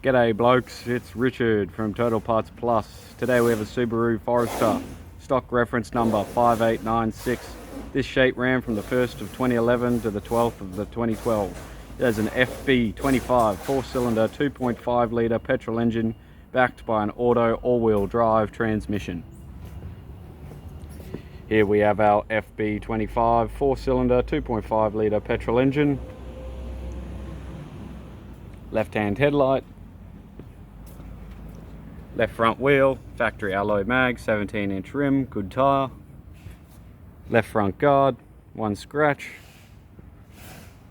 G'day blokes, it's Richard from Total Parts Plus. Today we have a Subaru Forester, stock reference number 5896. This shape ran from the 1st of 2011 to the 12th of the 2012. It has an FB25 4-cylinder 2.5 litre petrol engine backed by an auto all-wheel drive transmission. Here we have our FB25 4-cylinder 2.5 litre petrol engine. Left-hand headlight. Left front wheel, factory alloy mag, 17-inch rim, good tyre. Left front guard, 1 scratch.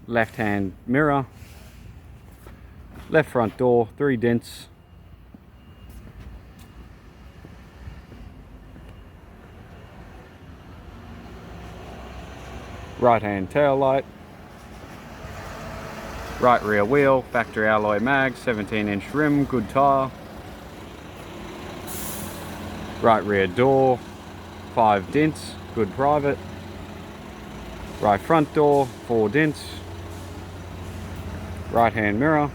Left hand mirror. Left front door, 3 dents. Right hand tail light. Right rear wheel, factory alloy mag, 17-inch rim, good tyre. Right rear door, 5 dents, good private. Right front door, 4 dents. Right hand mirror.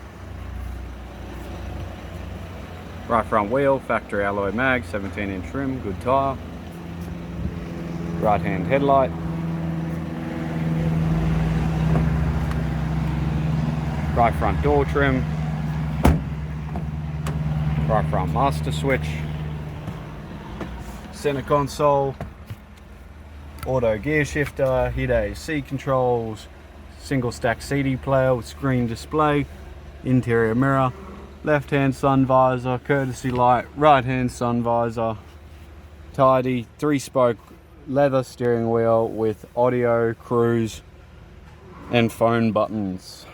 Right front wheel, factory alloy mag, 17-inch rim, good tyre. Right hand headlight. Right front door trim. Right front master switch. Center console, auto gear shifter, heat AC controls, single stack CD player with screen display, interior mirror, left hand sun visor, courtesy light, right hand sun visor, tidy 3-spoke leather steering wheel with audio, cruise and phone buttons.